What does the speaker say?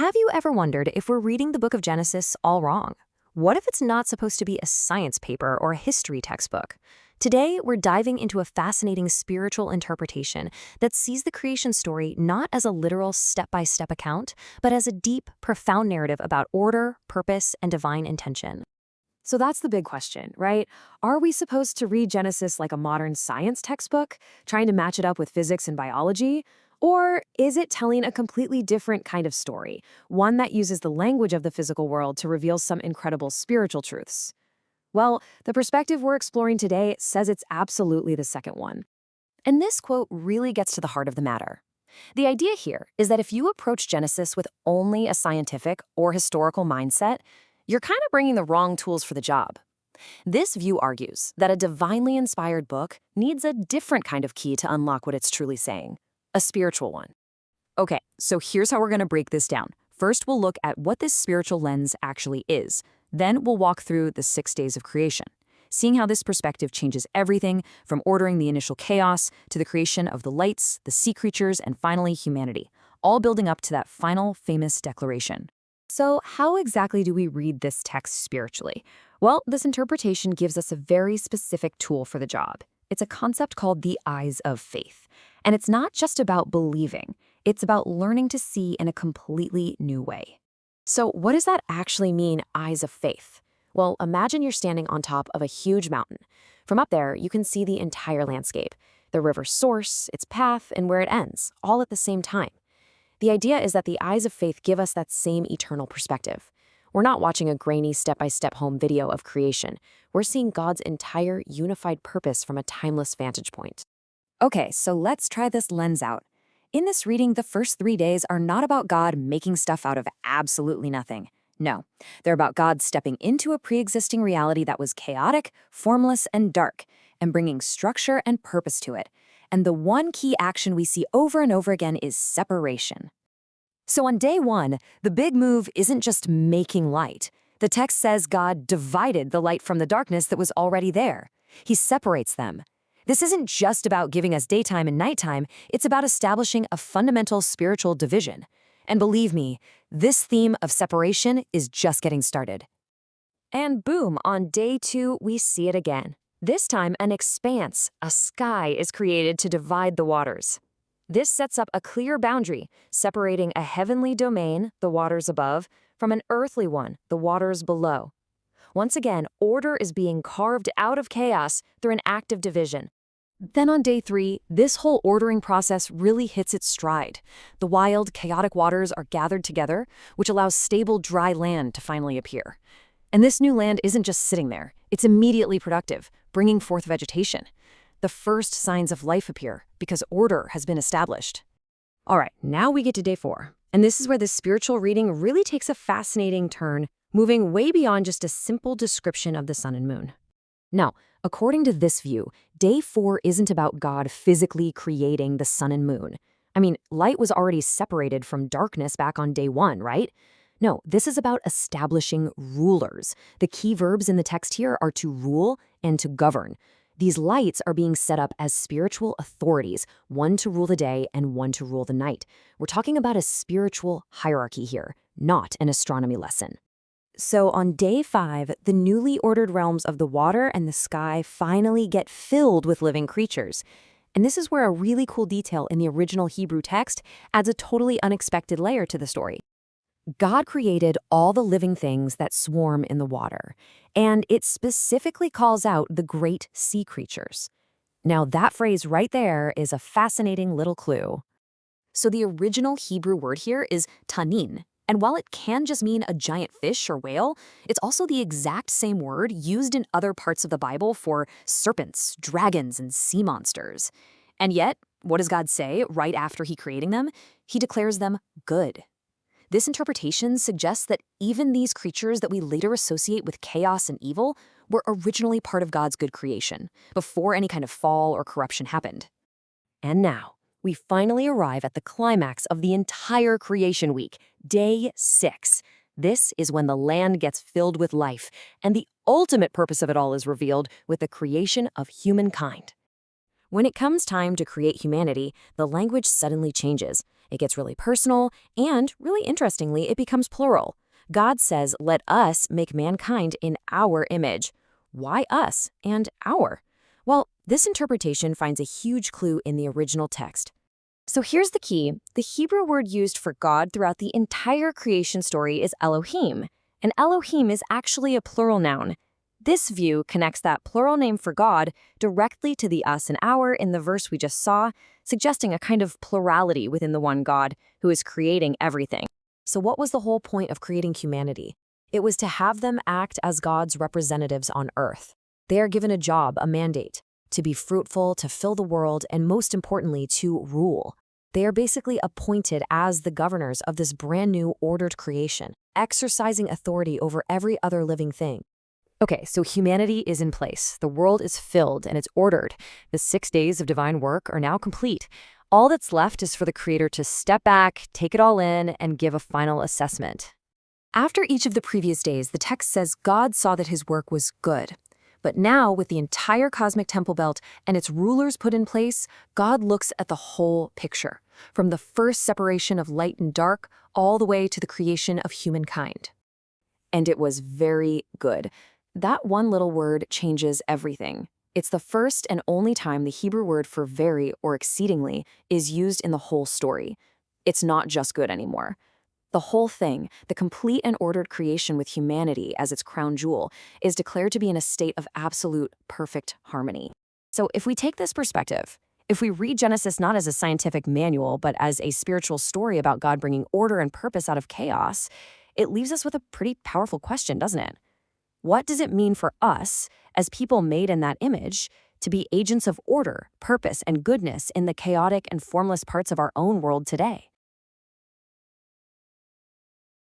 Have you ever wondered if we're reading the book of Genesis all wrong? What if it's not supposed to be a science paper or a history textbook? Today, we're diving into a fascinating spiritual interpretation that sees the creation story not as a literal step-by-step account, but as a deep, profound narrative about order, purpose, and divine intention. So that's the big question, right? Are we supposed to read Genesis like a modern science textbook, trying to match it up with physics and biology? Or is it telling a completely different kind of story, one that uses the language of the physical world to reveal some incredible spiritual truths? Well, the perspective we're exploring today says it's absolutely the second one. And this quote really gets to the heart of the matter. The idea here is that if you approach Genesis with only a scientific or historical mindset, you're kind of bringing the wrong tools for the job. This view argues that a divinely inspired book needs a different kind of key to unlock what it's truly saying, a spiritual one. Okay, so here's how we're going to break this down. First, we'll look at what this spiritual lens actually is. Then we'll walk through the 6 days of creation, seeing how this perspective changes everything from ordering the initial chaos to the creation of the lights, the sea creatures, and finally humanity, all building up to that final famous declaration. So how exactly do we read this text spiritually? Well, this interpretation gives us a very specific tool for the job. It's a concept called the eyes of faith. And it's not just about believing. It's about learning to see in a completely new way. So what does that actually mean, eyes of faith? Well, imagine you're standing on top of a huge mountain. From up there, you can see the entire landscape, the river's source, its path, and where it ends, all at the same time. The idea is that the eyes of faith give us that same eternal perspective. We're not watching a grainy step-by-step home video of creation. We're seeing God's entire unified purpose from a timeless vantage point. Okay, so let's try this lens out. In this reading, the first 3 days are not about God making stuff out of absolutely nothing. No, they're about God stepping into a pre-existing reality that was chaotic, formless, and dark, and bringing structure and purpose to it. And the one key action we see over and over again is separation. So on day 1, the big move isn't just making light. The text says God divided the light from the darkness that was already there. He separates them. This isn't just about giving us daytime and nighttime, it's about establishing a fundamental spiritual division. And believe me, this theme of separation is just getting started. And boom, on day 2, we see it again. This time, an expanse, a sky, is created to divide the waters. This sets up a clear boundary, separating a heavenly domain, the waters above, from an earthly one, the waters below. Once again, order is being carved out of chaos through an act of division. Then on day 3, this whole ordering process really hits its stride. The wild, chaotic waters are gathered together, which allows stable, dry land to finally appear. And this new land isn't just sitting there. It's immediately productive, bringing forth vegetation. The first signs of life appear because order has been established. All right, now we get to day 4. And this is where this spiritual reading really takes a fascinating turn, moving way beyond just a simple description of the sun and moon. Now, according to this view, day 4 isn't about God physically creating the sun and moon. I mean, light was already separated from darkness back on day 1, right? No, this is about establishing rulers. The key verbs in the text here are to rule and to govern. These lights are being set up as spiritual authorities, one to rule the day and one to rule the night. We're talking about a spiritual hierarchy here, not an astronomy lesson. So on day 5, the newly ordered realms of the water and the sky finally get filled with living creatures. And this is where a really cool detail in the original Hebrew text adds a totally unexpected layer to the story. God created all the living things that swarm in the water, and it specifically calls out the great sea creatures. Now that phrase right there is a fascinating little clue. So the original Hebrew word here is tanin, and while it can just mean a giant fish or whale, it's also the exact same word used in other parts of the Bible for serpents, dragons, and sea monsters. And yet, what does God say right after he creating them? He declares them good. This interpretation suggests that even these creatures that we later associate with chaos and evil were originally part of God's good creation, before any kind of fall or corruption happened. And now, we finally arrive at the climax of the entire creation week, day 6. This is when the land gets filled with life, and the ultimate purpose of it all is revealed with the creation of humankind. When it comes time to create humanity, the language suddenly changes. It gets really personal, and really interestingly, it becomes plural. God says, "Let us make mankind in our image." Why us and our? Well, this interpretation finds a huge clue in the original text. So here's the key. The Hebrew word used for God throughout the entire creation story is Elohim, and Elohim is actually a plural noun. This view connects that plural name for God directly to the us and our in the verse we just saw, suggesting a kind of plurality within the one God who is creating everything. So what was the whole point of creating humanity? It was to have them act as God's representatives on earth. They are given a job, a mandate, to be fruitful, to fill the world, and most importantly, to rule. They are basically appointed as the governors of this brand new ordered creation, exercising authority over every other living thing. Okay, so humanity is in place. The world is filled and it's ordered. The 6 days of divine work are now complete. All that's left is for the Creator to step back, take it all in, and give a final assessment. After each of the previous days, the text says God saw that his work was good. But now, with the entire cosmic temple belt and its rulers put in place, God looks at the whole picture, from the first separation of light and dark all the way to the creation of humankind. And it was very good. That one little word changes everything. It's the first and only time the Hebrew word for very or exceedingly is used in the whole story. It's not just good anymore. The whole thing, the complete and ordered creation with humanity as its crown jewel, is declared to be in a state of absolute, perfect harmony. So if we take this perspective, if we read Genesis not as a scientific manual, but as a spiritual story about God bringing order and purpose out of chaos, it leaves us with a pretty powerful question, doesn't it? What does it mean for us, as people made in that image, to be agents of order, purpose, and goodness in the chaotic and formless parts of our own world today?